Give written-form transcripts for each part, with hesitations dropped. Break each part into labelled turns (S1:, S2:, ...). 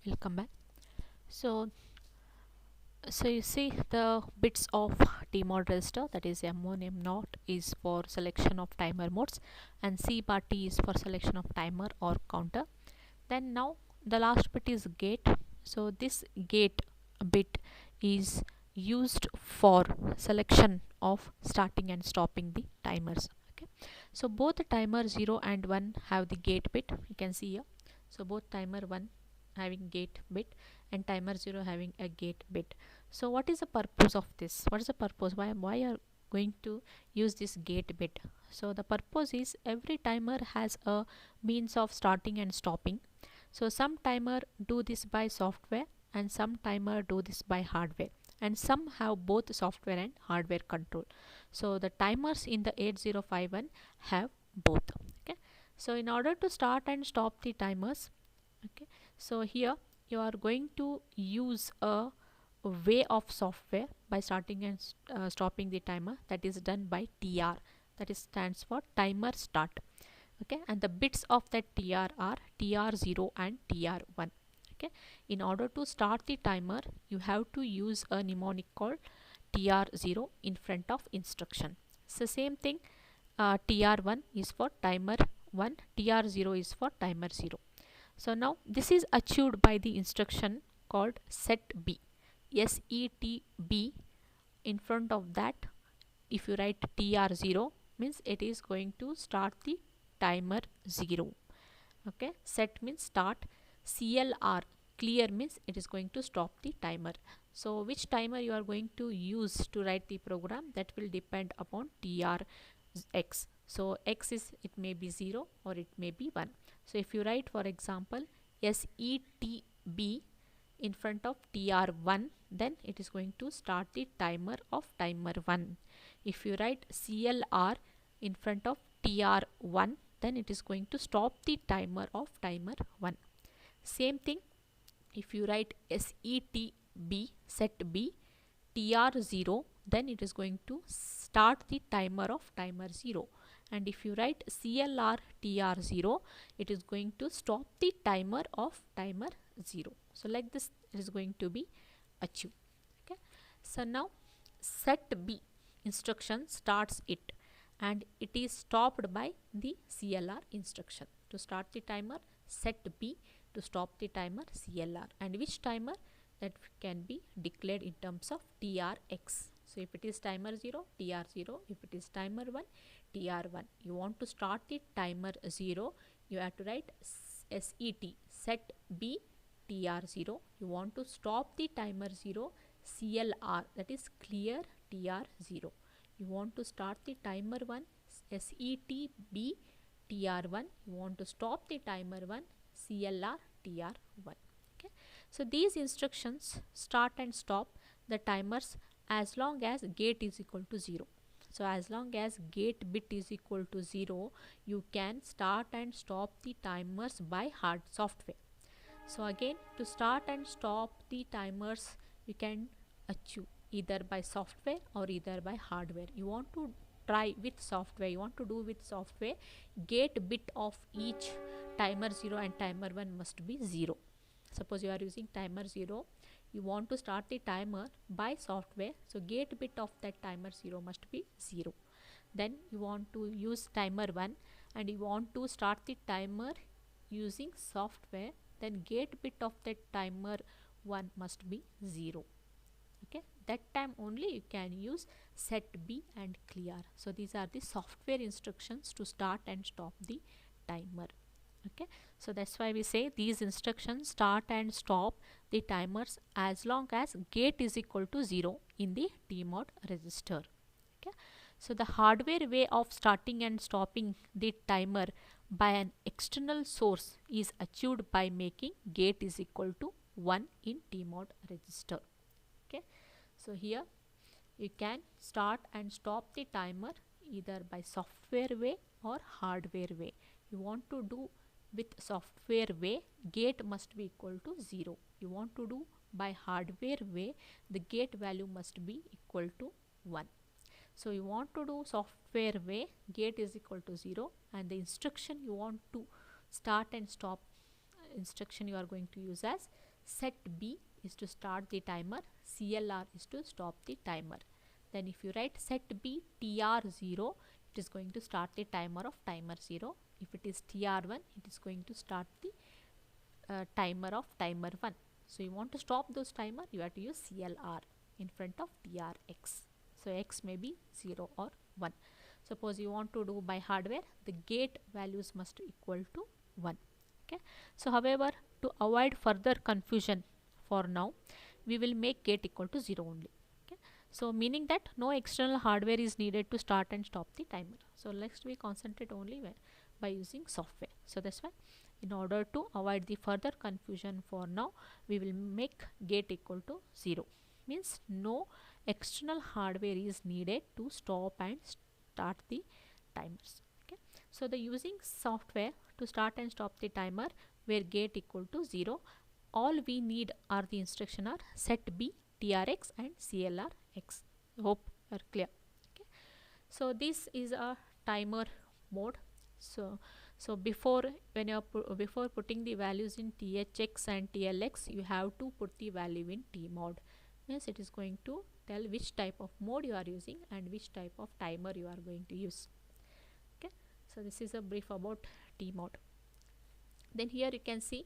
S1: Welcome back. So, you see the bits of tmod register, that is M1 M0 is for selection of timer modes and C bar T is for selection of timer or counter. Then now the last bit is gate. So this gate bit is used for selection of starting and stopping the timers. Okay, so both the timer 0 and 1 have the gate bit, you can see here. So both timer 1 having gate bit and timer 0 having a gate bit. So what is the purpose of this? What is the purpose? Why are going to use this gate bit? So the purpose is every timer has a means of starting and stopping. So some timer do this by software and some timer do this by hardware, and some have both software and hardware control. So the timers in the 8051 have both. Okay, so in order to start and stop the timers, okay, so here you are going to use a way of software by starting and stopping the timer, that is done by TR, that is stands for timer start. Okay, and the bits of that TR are TR0 and TR1. Okay, in order to start the timer you have to use a mnemonic called TR0 in front of instruction. So same thing, TR1 is for timer 1, TR0 is for timer 0. So now this is achieved by the instruction called set B, SETB. In front of that, if you write TR0 means it is going to start the timer 0. Okay, set means start, CLR clear means it is going to stop the timer. So which timer you are going to use to write the program, that will depend upon TRX. So X is, it may be 0 or it may be 1. So if you write for example SETB in front of TR1, then it is going to start the timer of timer 1. If you write CLR in front of TR1, then it is going to stop the timer of timer 1. Same thing, if you write SETB set B TR0, then it is going to start the timer of timer 0. And if you write CLR TR0, it is going to stop the timer of timer 0. So like this it is going to be achieved. Okay, so now set B instruction starts it and it is stopped by the CLR instruction. To start the timer set B, to stop the timer CLR, and which timer, that can be declared in terms of TRX. So if it is timer 0, TR0, if it is timer 1, TR1. You want to start the timer 0, you have to write SET set B TR0. You want to stop the timer 0, CLR, that is clear TR0. You want to start the timer 1, SETB TR1. You want to stop the timer 1, CLR TR1. Okay, so these instructions start and stop the timers as long as gate is equal to 0. So as long as gate bit is equal to 0, you can start and stop the timers by hard software. So again, to start and stop the timers you can achieve either by software or either by hardware. You want to try with software, you want to do with software, gate bit of each timer 0 and timer 1 must be 0. Suppose you are using timer 0, you want to start the timer by software, so gate bit of that timer 0 must be 0. Then you want to use timer 1 and you want to start the timer using software, then gate bit of that timer 1 must be 0. Okay, that time only you can use set B and clear. So these are the software instructions to start and stop the timer. Okay, so that's why we say these instructions start and stop the timers as long as gate is equal to 0 in the tmod register. Okay, so the hardware way of starting and stopping the timer by an external source is achieved by making gate is equal to 1 in tmod register. Okay, so here you can start and stop the timer either by software way or hardware way. You want to do with software way, gate must be equal to 0. You want to do by hardware way, the gate value must be equal to 1. So you want to do software way, gate is equal to 0, and the instruction you want to start and stop instruction you are going to use as set B is to start the timer, CLR is to stop the timer. Then if you write set B TR0, it is going to start the timer of timer 0. If it is TR1, it is going to start the timer of timer 1. So you want to stop those timer, you have to use CLR in front of TRX. So X may be 0 or 1. Suppose you want to do by hardware, the gate values must equal to 1. Okay. So however, to avoid further confusion for now, we will make gate equal to 0 only. Okay. So meaning that no external hardware is needed to start and stop the timer. So next we concentrate only by using software. So that's why in order to avoid the further confusion for now, we will make gate equal to 0. Means no external hardware is needed to stop and start the timers. Okay. So the using software to start and stop the timer where gate equal to 0, all we need are the instruction are set B, TRX and CLRX. Hope you are clear. Okay. So this is a timer mode. So before before putting the values in THX and TLX, you have to put the value in T mode. Means it is going to tell which type of mode you are using and which type of timer you are going to use. Okay. So this is a brief about T mode. Then here you can see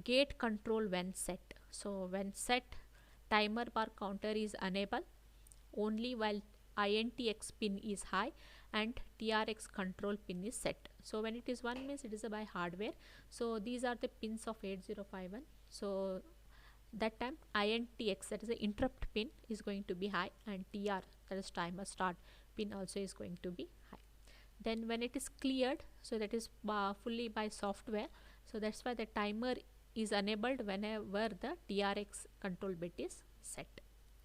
S1: gate control when set. So when set, timer bar counter is enabled only while INTX pin is high and TRX control pin is set. So when it is 1 means it is by hardware. So these are the pins of 8051. So that time INTX, that is the interrupt pin, is going to be high, and TR, that is timer start pin, also is going to be high. Then when it is cleared, so that is fully by software, so that's why the timer is enabled whenever the TRX control bit is set.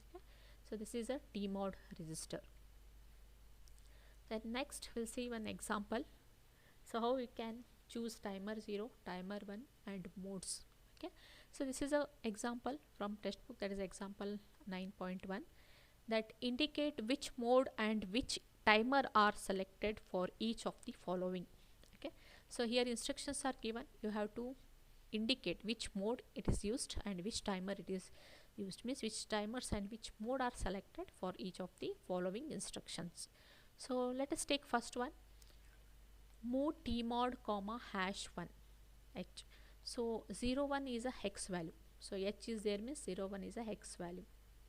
S1: Okay. So this is a T mode register. Then next we'll see one example. So how we can choose timer 0, timer 1 and modes. Okay. So this is a example from textbook, that is example 9.1, that indicate which mode and which timer are selected for each of the following. Okay. So here instructions are given, you have to indicate which mode it is used and which timer it is used, means which timers and which mode are selected for each of the following instructions. So let us take first one, move tmod comma #1 h. So 01 is a hex value, so h is there means 01 is a hex value.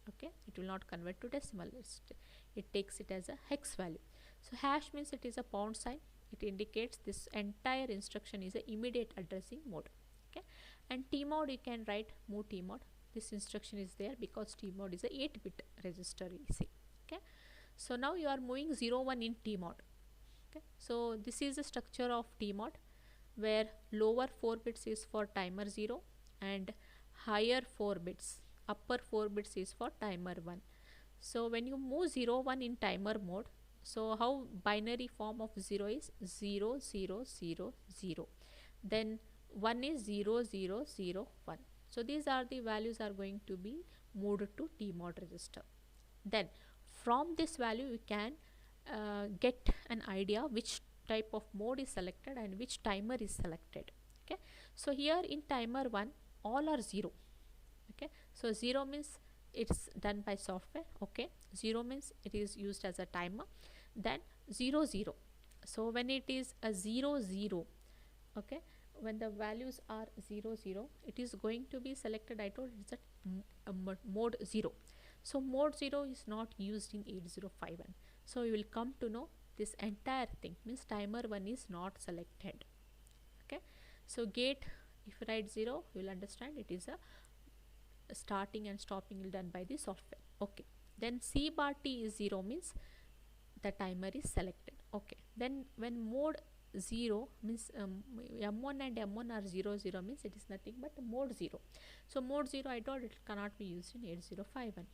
S1: Okay, it will not convert to decimal, it takes it as a hex value. So hash means it is a pound sign, it indicates this entire instruction is a immediate addressing mode. Okay, and tmod you can write move tmod, this instruction is there because tmod is a 8-bit register, you see. Okay, so now you are moving 01 in tmod. Okay, so this is the structure of tmod, where lower 4 bits is for timer 0 and higher 4 bits, upper 4 bits is for timer 1. So when you move 01 in timer mode, so how binary form of 0 is 0 0 0 0, then 1 is 0 0 0 1. So these are the values are going to be moved to tmod register. Then from this value you can get an idea which type of mode is selected and which timer is selected. Okay, so here in timer 1 all are 0. Okay, so 0 means it's done by software. Okay, 0 means it is used as a timer. Then 0 0, so when it is a 0 0, okay, when the values are 0 0, it is going to be selected, I told it's a mode 0. So mode 0 is not used in 8051. So you will come to know this entire thing means timer 1 is not selected. Okay, so gate, if you write 0, you will understand it is a starting and stopping done by the software. Okay, then C bar T is 0 means the timer is selected. Okay, then when mode 0 means M1 and M1 are 0 0 means it is nothing but mode 0. So mode 0, I told it cannot be used in 8051,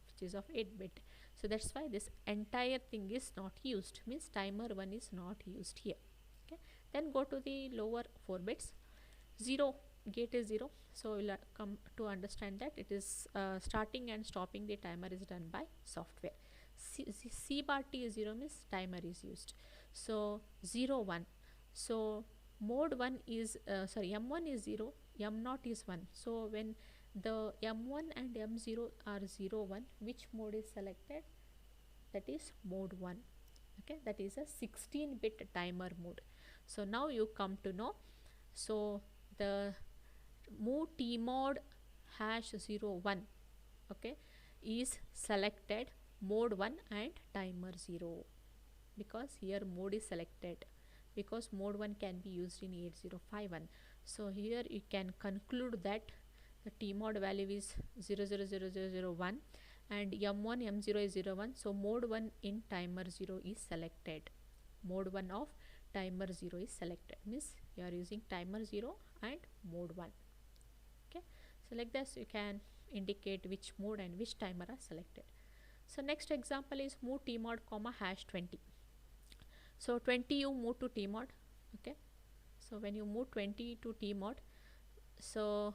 S1: which is of 8-bit. So that's why this entire thing is not used, means timer 1 is not used here. Okay, then go to the lower 4 bits. 0, gate is 0, so we'll come to understand that it is starting and stopping the timer is done by software. C bar T is 0 means timer is used. So 0 1, so mode 1 is M1 is 0, m0 is 1. So when the m1 and m0 are 0 1, which mode is selected? That is mode 1. Okay, that is a 16-bit timer mode. So now you come to know, so the move tmod #01, okay, is selected mode 1 and timer 0, because here mode is selected, because mode 1 can be used in 8051. So here you can conclude that the tmod value is 000001 and m1 m0 is 01. So mode 1 in timer 0 is selected. Mode 1 of timer 0 is selected, means you are using timer 0 and mode 1. Okay, so like this you can indicate which mode and which timer are selected. So next example is move tmod #20. So 20 you move to tmod. Okay, so when you move 20 to tmod, so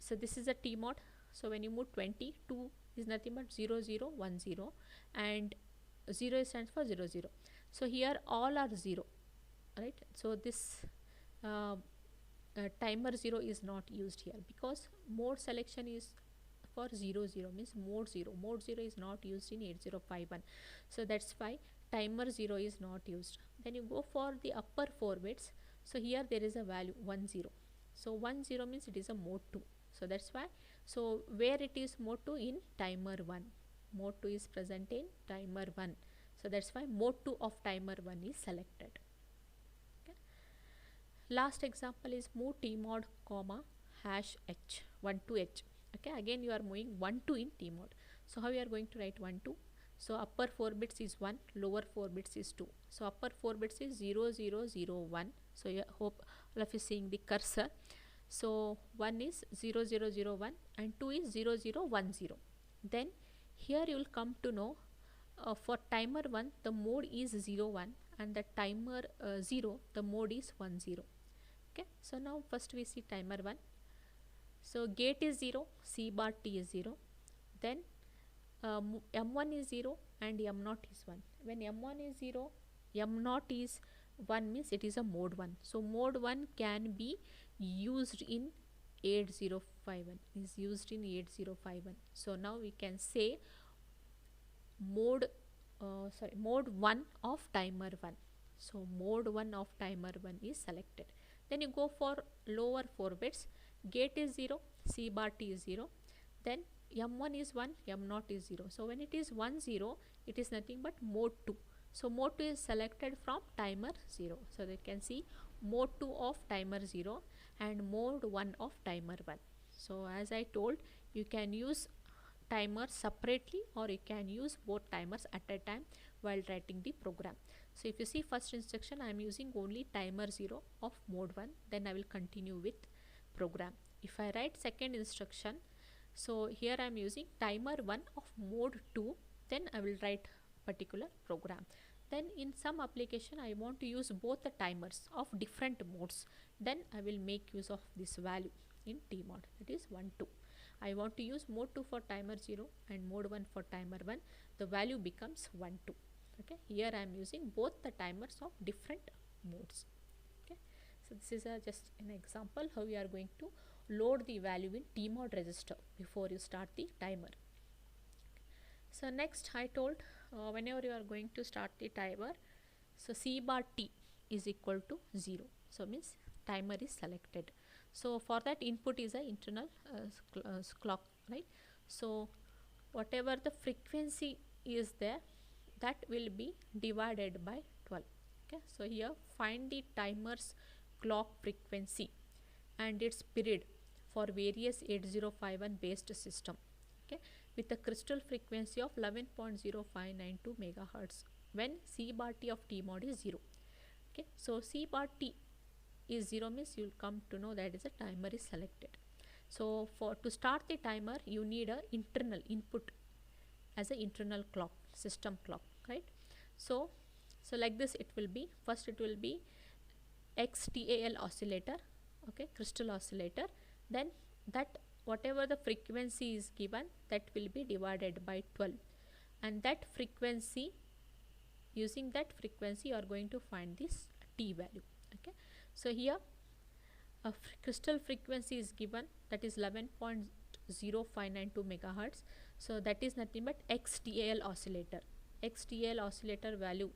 S1: this is a tmod. So when you move 20, 2 is nothing but 0010 and 0 stands for 00. So here all are 0, right? So this timer 0 is not used here, because mode selection is for 00, means mode 0. Mode 0 is not used in 8051. So that's why timer 0 is not used. Then you go for the upper 4 bits. So here there is a value 10. So 10 means it is a mode 2. So that's why, so where it is mode 2? In timer 1. Mode 2 is present in timer 1. So that's why mode 2 of timer 1 is selected. Okay. Last example is move tmod #h12h. Okay, again you are moving 1 2 in tmod. So how you are going to write 1 2? So upper 4 bits is 1, lower 4 bits is 2. So upper 4 bits is 0001. So I hope all of you seeing the cursor. So 1 is 0001 and 2 is 0010. Then here you will come to know, for timer 1 the mode is 01 and the timer 0 the mode is 10. Okay, so now first we see timer 1. So gate is 0, C bar T is 0. Then m1 is 0 and m0 is 1. When m1 is 0, m0 is 1, means it is a mode 1. So mode 1 can be used in 8051, is used in 8051. So now we can say mode 1 of timer 1. So mode 1 of timer 1 is selected. Then you go for lower 4 bits. Gate is 0, C bar T is 0. Then m1 is 1, m0 is 0. So when it is 1 0, it is nothing but mode 2. So mode 2 is selected from timer 0. So they can see mode 2 of timer 0 and mode 1 of timer 1. So as I told, you can use timers separately or you can use both timers at a time while writing the program. So if you see first instruction, I am using only timer 0 of mode 1. Then I will continue with program. If I write second instruction, so here I am using timer 1 of mode 2, then I will write particular program. Then in some application I want to use both the timers of different modes, then I will make use of this value in tmod, that is 1 2. I want to use mode 2 for timer 0 and mode 1 for timer 1, the value becomes 1 2. Okay, here I am using both the timers of different modes. Okay, so this is just an example how we are going to load the value in tmod register before you start the timer. So next I told, whenever you are going to start the timer, so C bar T is equal to 0. So means timer is selected. So for that input is a internal clock, right? So whatever the frequency is there, that will be divided by 12. Okay, so here find the timer's clock frequency and its period for various 8051 based system, okay, with a crystal frequency of 11.0592 megahertz when C bar T of tmod is 0. Okay, so C bar T is 0 means you will come to know that is a timer is selected. So for to start the timer you need a internal input as a internal clock, system clock, right? So like this it will be, first it will be XTAL oscillator, okay, crystal oscillator. Then that whatever the frequency is given, that will be divided by 12, and that frequency, using that frequency you are going to find this T value. Okay, so here crystal frequency is given, that is 11.0592 megahertz. So that is nothing but XTAL oscillator. XTAL oscillator value,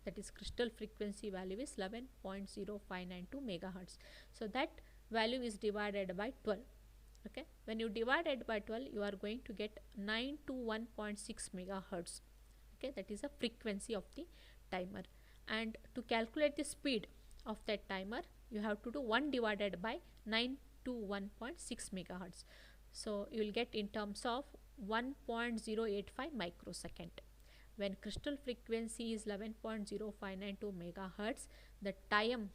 S1: that is crystal frequency value, is 11.0592 megahertz. So that value is divided by 12. Okay, when you divide it by 12, you are going to get 921.6 megahertz. Okay, that is a frequency of the timer. And to calculate the speed of that timer, you have to do 1 divided by 921.6 megahertz. So you will get in terms of 1.085 microsecond. When crystal frequency is 11.0592 megahertz, the time,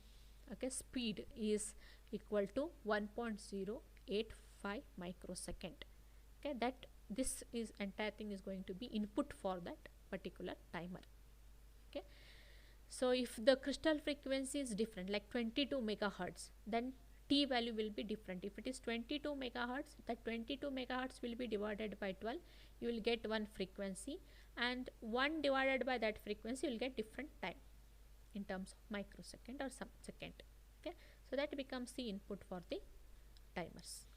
S1: okay, speed is equal to 1.085 microsecond. Okay, that this is entire thing is going to be input for that particular timer. Okay, so if the crystal frequency is different, like 22 megahertz, then t value will be different. If it is 22 megahertz, that 22 megahertz will be divided by 12, you will get one frequency, and 1 divided by that frequency, you will get different time in terms of microsecond or some second. Okay, so that becomes the input for the timers.